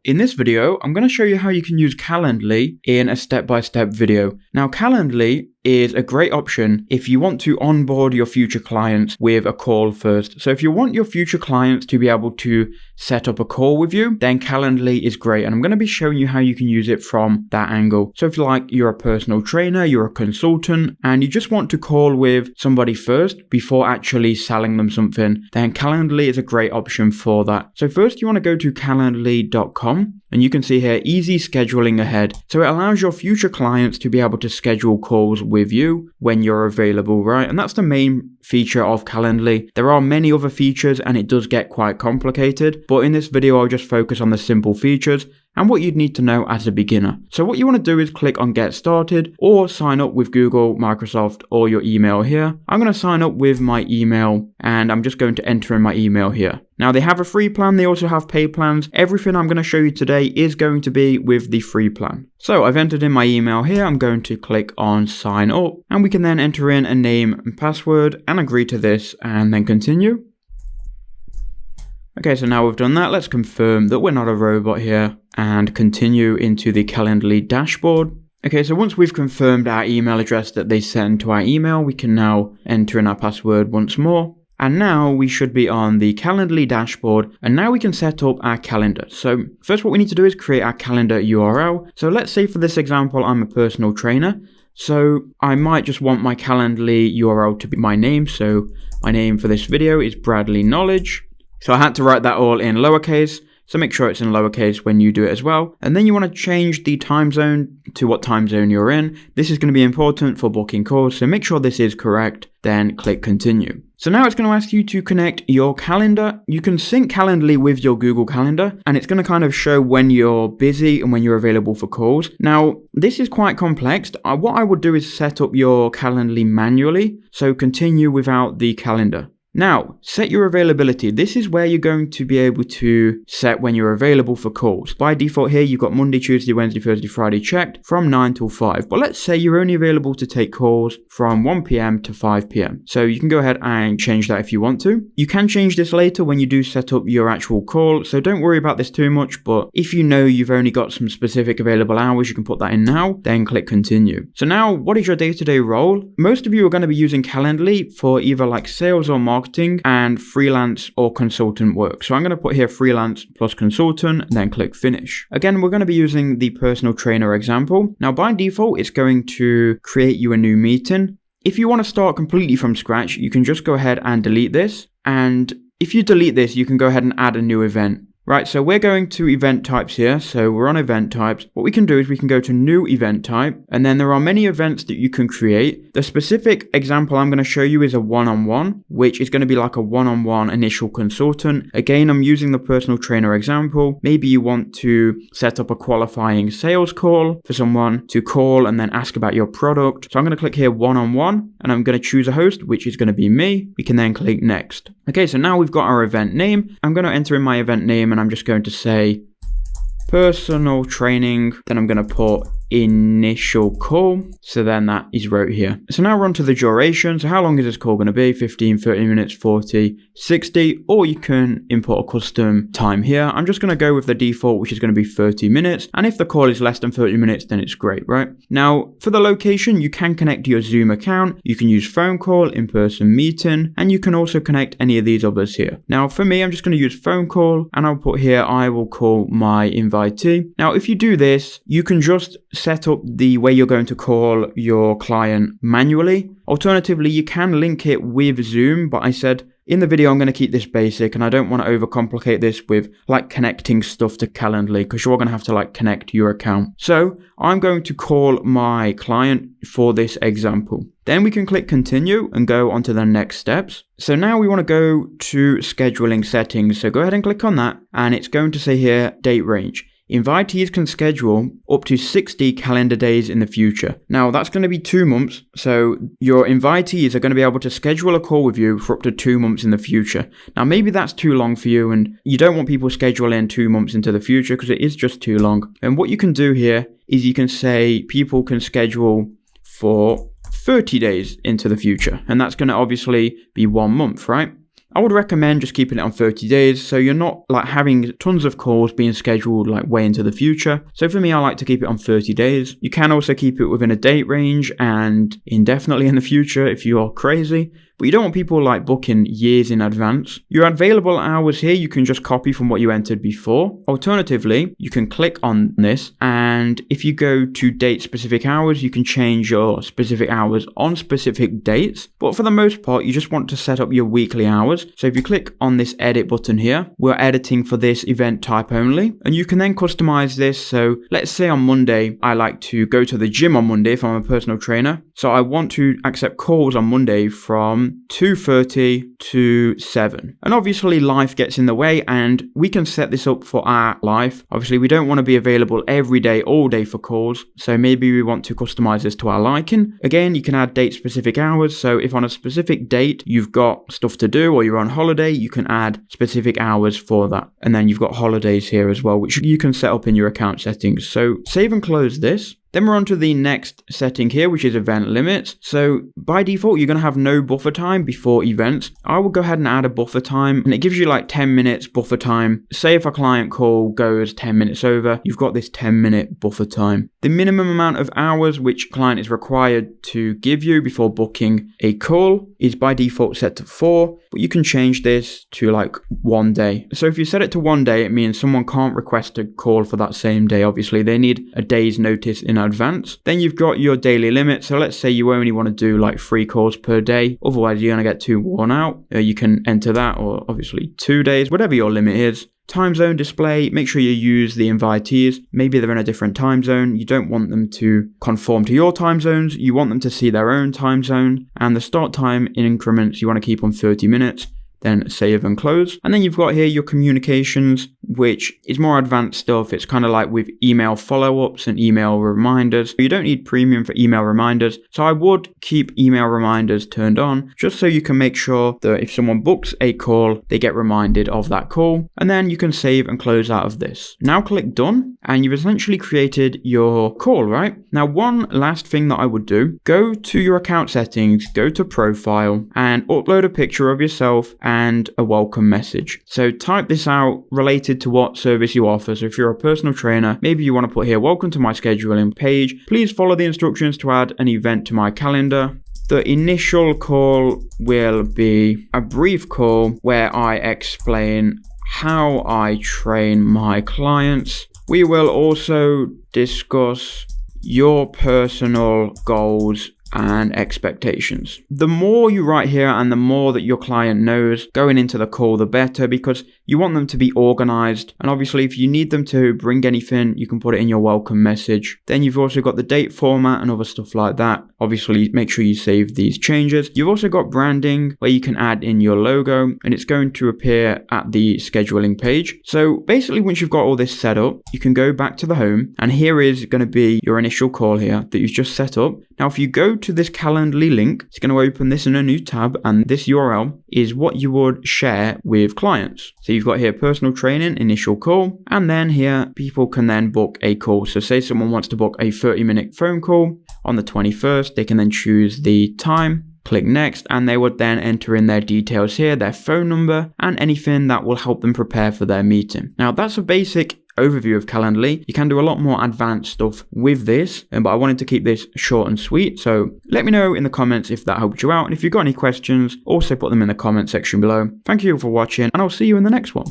In this video, I'm going to show you how you can use Calendly in a step-by-step video. Now, Calendly is a great option if you want to onboard your future clients with a call first. So if you want your future clients to be able to set up a call with you, then Calendly is great. And I'm going to be showing you how you can use it from that angle. So if you're a personal trainer, you're a consultant, and you just want to call with somebody first before actually selling them something, then Calendly is a great option for that. So first you want to go to calendly.com. And you can see here, easy scheduling ahead. So it allows your future clients to be able to schedule calls with you when you're available, right? And that's the main feature of Calendly. There are many other features and it does get quite complicated, but in this video, I'll just focus on the simple features and what you'd need to know as a beginner. So what you want to do is click on Get Started or sign up with Google, Microsoft, or your email here. I'm going to sign up with my email and I'm just going to enter in my email here. Now they have a free plan, they also have paid plans. Everything I'm going to show you today is going to be with the free plan. So I've entered in my email here, I'm going to click on sign up and we can then enter in a name and password and agree to this and then continue. Okay, so now we've done that, let's confirm that we're not a robot here and continue into the Calendly dashboard. Okay, so once we've confirmed our email address that they send to our email, we can now enter in our password once more. And now we should be on the Calendly dashboard and now we can set up our calendar. So first what we need to do is create our calendar URL. So let's say for this example, I'm a personal trainer. So I might just want my Calendly URL to be my name. So my name for this video is Bradley Knowledge. So I had to write that all in lowercase. So make sure it's in lowercase when you do it as well. And then you want to change the time zone to what time zone you're in. This is going to be important for booking calls. So make sure this is correct, then click continue. So now it's going to ask you to connect your calendar. You can sync Calendly with your Google Calendar and it's going to kind of show when you're busy and when you're available for calls. Now, this is quite complex. What I would do is set up your Calendly manually. So continue without the calendar. Now, set your availability. This is where you're going to be able to set when you're available for calls. By default here, you've got Monday, Tuesday, Wednesday, Thursday, Friday checked from 9 till 5. But let's say you're only available to take calls from 1 p.m. to 5 p.m. So you can go ahead and change that if you want to. You can change this later when you do set up your actual call. So don't worry about this too much. But if you know you've only got some specific available hours, you can put that in now, then click continue. So now, what is your day-to-day role? Most of you are going to be using Calendly for either like sales or marketing and freelance or consultant work. So I'm going to put here freelance plus consultant, then click finish. Again, we're going to be using the personal trainer example. Now by default, it's going to create you a new meeting. If you want to start completely from scratch, you can just go ahead and delete this. And if you delete this, you can go ahead and add a new event. Right, so we're going to event types here. So we're on event types. What we can do is we can go to new event type, and then there are many events that you can create. The specific example I'm going to show you is a one-on-one, which is going to be like a one-on-one initial consultant. Again, I'm using the personal trainer example. Maybe you want to set up a qualifying sales call for someone to call and then ask about your product. So I'm going to click here one-on-one, and I'm going to choose a host, which is going to be me. We can then click next. Okay, so now we've got our event name. I'm going to enter in my event name and I'm just going to say personal training. Then I'm going to put initial call. So then that is wrote here. So now we're on to the duration. So how long is this call going to be? 15, 30 minutes, 40, 60, or you can input a custom time here. I'm just going to go with the default, which is going to be 30 minutes. And if the call is less than 30 minutes, then it's great, right? Now for the location, you can connect to your Zoom account. You can use phone call, in-person meeting, and you can also connect any of these others here. Now for me, I'm just going to use phone call and I'll put here, I will call my invitee. Now, if you do this, you can just set up the way you're going to call your client manually. Alternatively, you can link it with Zoom, but I said in the video, I'm going to keep this basic and I don't want to overcomplicate this with like connecting stuff to Calendly because you're going to have to like connect your account. So I'm going to call my client for this example. Then we can click continue and go on to the next steps. So now we want to go to scheduling settings. So go ahead and click on that and it's going to say here date range. Invitees can schedule up to 60 calendar days in the future. Now that's going to be 2 months. So your invitees are going to be able to schedule a call with you for up to 2 months in the future. Now maybe that's too long for you and you don't want people scheduling 2 months into the future because it is just too long. And what you can do here is you can say people can schedule for 30 days into the future. And that's going to obviously be 1 month, right? I would recommend just keeping it on 30 days so you're not like having tons of calls being scheduled like way into the future. So for me, I like to keep it on 30 days. You can also keep it within a date range and indefinitely in the future if you are crazy. But you don't want people like booking years in advance. Your available hours here, you can just copy from what you entered before. Alternatively, you can click on this, and if you go to date specific hours, you can change your specific hours on specific dates. But for the most part, you just want to set up your weekly hours. So if you click on this edit button here, we're editing for this event type only, and you can then customize this. So let's say on Monday, I like to go to the gym on Monday if I'm a personal trainer. So I want to accept calls on Monday from 2:30 to 7. And obviously life gets in the way, and we can set this up for our life. Obviously we don't want to be available every day, all day for calls. So maybe we want to customize this to our liking. Again, you can add date specific hours. So if on a specific date you've got stuff to do or you're on holiday, you can add specific hours for that. And then you've got holidays here as well, which you can set up in your account settings. So save and close this. Then we're on to the next setting here, which is event limits. So by default, you're going to have no buffer time before events. I will go ahead and add a buffer time, and it gives you like 10 minutes buffer time. Say if a client call goes 10 minutes over, you've got this 10-minute buffer time. The minimum amount of hours which client is required to give you before booking a call is by default set to 4, but you can change this to like 1 day. So if you set it to 1 day, it means someone can't request a call for that same day. Obviously, they need a day's notice in advance. Then you've got your daily limit. So let's say you only want to do like 3 calls per day. Otherwise, you're going to get too worn out. You can enter that, or obviously 2 days, whatever your limit is. Time zone display, make sure you use the invitees. Maybe they're in a different time zone. You don't want them to conform to your time zones. You want them to see their own time zone. And the start time in increments, you want to keep on 30 minutes. Then save and close. And then you've got here your communications, which is more advanced stuff. It's kind of like with email follow-ups and email reminders. You don't need premium for email reminders. So I would keep email reminders turned on just so you can make sure that if someone books a call, they get reminded of that call. And then you can save and close out of this. Now click done, and you've essentially created your call, right? Now, one last thing that I would do, go to your account settings, go to profile, and upload a picture of yourself and a welcome message. So type this out related to what service you offer. So if you're a personal trainer, maybe you want to put here, welcome to my scheduling page. Please follow the instructions to add an event to my calendar. The initial call will be a brief call where I explain how I train my clients. We will also discuss your personal goals and expectations. The more you write here and the more that your client knows going into the call, the better, because you want them to be organized. And obviously, if you need them to bring anything, you can put it in your welcome message. Then you've also got the date format and other stuff like that. Obviously, make sure you save these changes. You've also got branding where you can add in your logo, and it's going to appear at the scheduling page. So basically, once you've got all this set up, you can go back to the home, and here is going to be your initial call here that you've just set up. Now, if you go to this Calendly link, it's going to open this in a new tab, and this URL is what you would share with clients. So you've got here personal training, initial call, and then here people can then book a call. So say someone wants to book a 30-minute phone call on the 21st, they can then choose the time, click next, and they would then enter in their details here, their phone number, and anything that will help them prepare for their meeting. Now, that's a basic overview of Calendly. You can do a lot more advanced stuff with this, but I wanted to keep this short and sweet. So let me know in the comments if that helped you out. And if you've got any questions, also put them in the comment section below. Thank you for watching, and I'll see you in the next one.